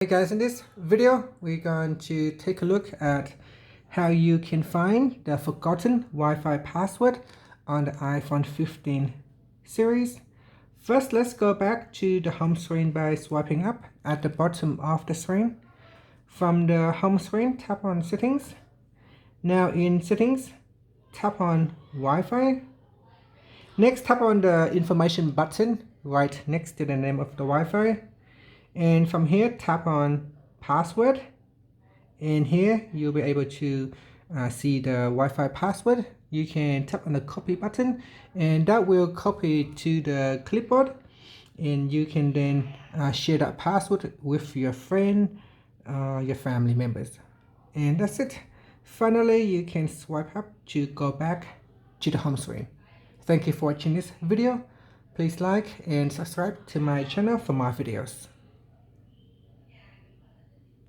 Hey guys, in this video we're going to take a look at how you can find the forgotten Wi-Fi password on the iPhone 15 series. First, let's go back to the home screen by swiping up at the bottom of the screen. From the home screen, tap on Settings. Now in Settings, tap on Wi-Fi. Next, tap on the information button right next to the name of the Wi-Fi. And from here, tap on password, and here you'll be able to see the Wi-Fi password. You can tap on the copy button, and that will copy to the clipboard, and you can then share that password with your friend, your family members. And that's it. Finally, you can swipe up to go back to the home screen. Thank you for watching this video. Please like and subscribe to my channel for more videos.